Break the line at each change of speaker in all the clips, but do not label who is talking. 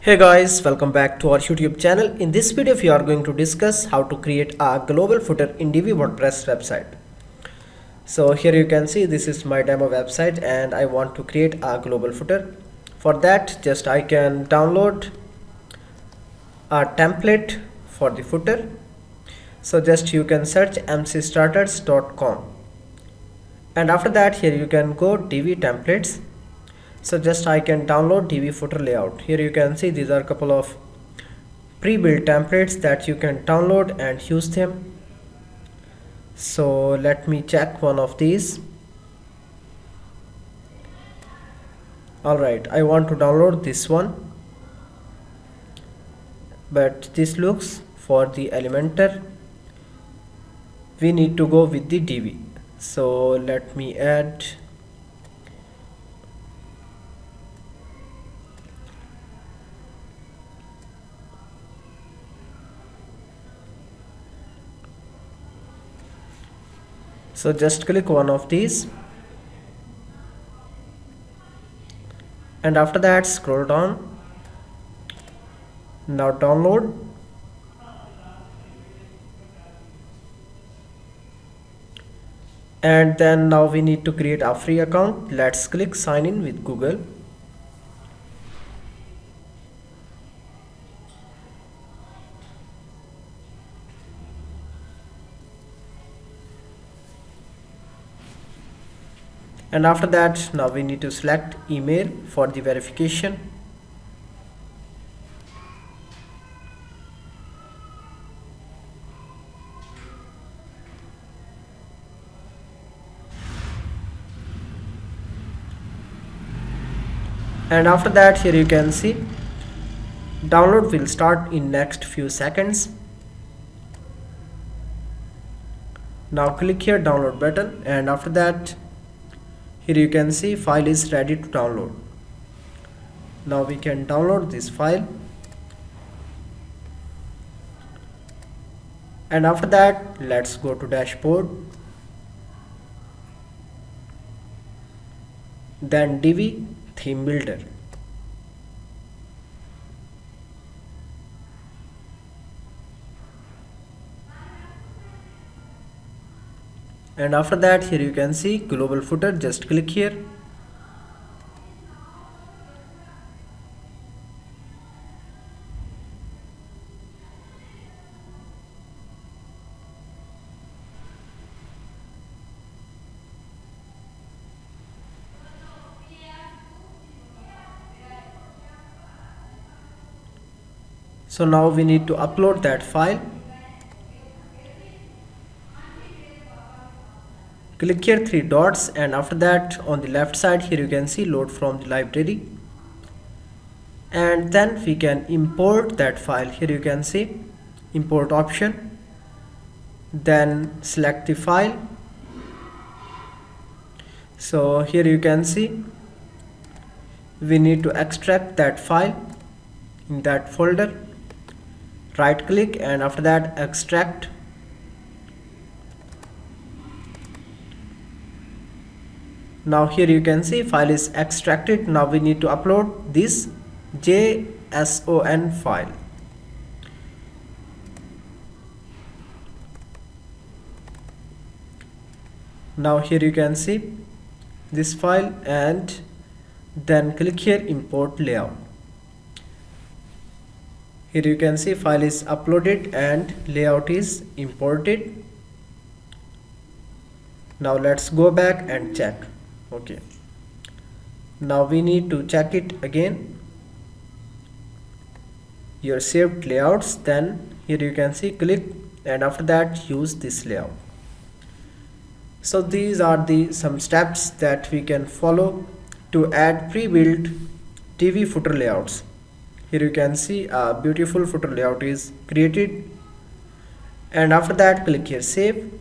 Hey guys, welcome back to our YouTube channel. In this video, we are going to discuss how to create a global footer in Divi WordPress website. So here you can see this is my demo website and I want to create a global footer. For that, just I can download a template for the footer. So just you can search mcstarters.com and after that here you can go Divi templates. So just I can download Divi footer layout. Here you can see these are a couple of pre-built templates that you can download and use them. So let me check one of these. Alright, I want to download this one, but this looks for the Elementor. We need to go with the Divi. So let me add So just click one of these and after that scroll down. Now download. And then now we need to create a free account. Let's click sign in with Google. And after that now we need to select email for the verification. And after that here you can see download will start in next few seconds. Now click here download button and after that here you can see file is ready to download. Now we can download this file and after that let's go to dashboard, then Divi theme builder. And after that here you can see global footer. Just click here. So now we need to upload that file. Click here three dots and after that on the left side here you can see load from the library, and then we can import that file. Here you can see import option, then select the file. So here you can see we need to extract that file in that folder. Right click and after that extract. Now here you can see file is extracted. Now we need to upload this JSON file. Now here you can see this file and then click here import layout. Here you can see file is uploaded and layout is imported. Now let's go back and check. Okay, now we need to check it again, your saved layouts. Then here you can see click and after that use this layout. So these are the some steps that we can follow to add pre-built Divi footer layouts. Here you can see a beautiful footer layout is created and after that click here save.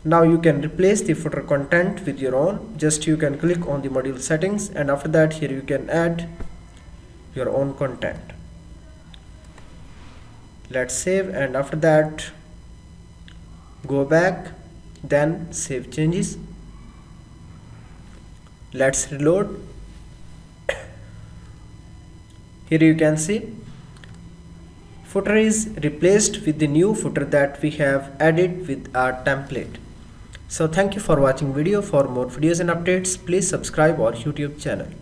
Now you can replace the footer content with your own. Just you can click on the module settings and after that here you can add your own content. Let's save and after that go back, then save changes. Let's reload. Here you can see footer is replaced with the new footer that we have added with our template. So thank you for watching video. For more videos and updates, please subscribe our YouTube channel.